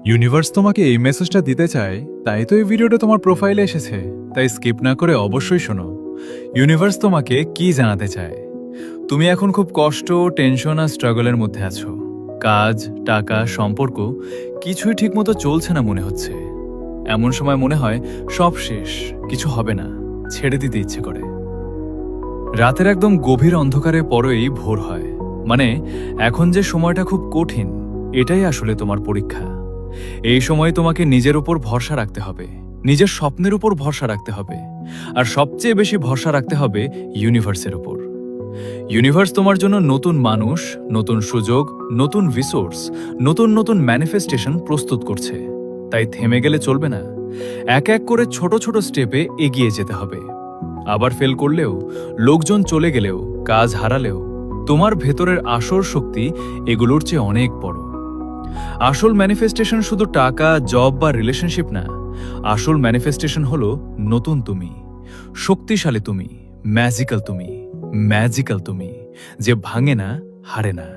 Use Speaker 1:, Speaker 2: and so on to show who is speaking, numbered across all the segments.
Speaker 1: Universe তোমাকে এই মেসেজটা দিতে চায়, তাই তো এই ভিডিওটা তোমার প্রোফাইলে এসেছে। তাই স্কিপ না করে অবশ্যই শোনো। ইউনিভার্স তোমাকে কি জানাতে চায়? তুমি এখন খুব কষ্ট, টেনশন আর স্ট্রাগলের মধ্যে আছো। কাজ, টাকা, সম্পর্ক কিছুই ঠিকমতো চলছে না মনে হচ্ছে। এমন সময় মনে হয় সব শেষ, কিছু হবে না, ছেড়ে দিতে ইচ্ছে করে। রাতের একদম গভীর অন্ধকারে পরেই ভোর হয়। মানে এখন যে সময়টা খুব কঠিন, এটাই আসলে তোমার পরীক্ষা। এই সময় তোমাকে নিজের উপর ভরসা রাখতে হবে, নিজের স্বপ্নের উপর ভরসা রাখতে হবে, আর সবচেয়ে বেশি ভরসা রাখতে হবে ইউনিভার্সের উপর। ইউনিভার্স তোমার জন্য নতুন মানুষ, নতুন সুযোগ, নতুন রিসোর্স, নতুন নতুন ম্যানিফেস্টেশন প্রস্তুত করছে। তাই থেমে গেলে চলবে না। এক এক করে ছোট ছোট স্টেপে এগিয়ে যেতে হবে। আবার ফেল করলেও, লোকজন চলে গেলেও, কাজ হারালেও, তোমার ভেতরের আসল শক্তি এগুলোর চেয়ে অনেক বড়। আসল ম্যানিফেস্টেশন শুধু টাকা, জব বা রিলেশনশিপ না। আসল ম্যানিফেস্টেশন হলো নতুন তুমি, শক্তিশালী তুমি, ম্যাজিক্যাল তুমি, যে ভাঙে না, হারে না।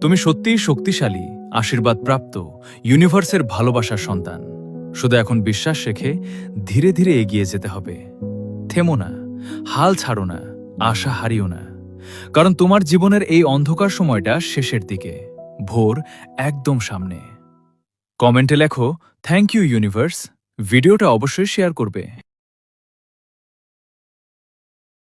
Speaker 1: তুমি সত্যিই শক্তিশালী, আশীর্বাদ প্রাপ্ত, ইউনিভার্সের ভালোবাসার সন্তান। শুধু এখন বিশ্বাস রেখে ধীরে ধীরে এগিয়ে যেতে হবে। থেমো না, হাল ছাড়ো না, আশা হারিও না। কারণ তোমার জীবনের এই অন্ধকার সময়টা শেষের দিকে, ভোর একদম সামনে। কমেন্টে লেখো থ্যাংক ইউ ইউনিভার্স। ভিডিওটা অবশ্যই শেয়ার করবে।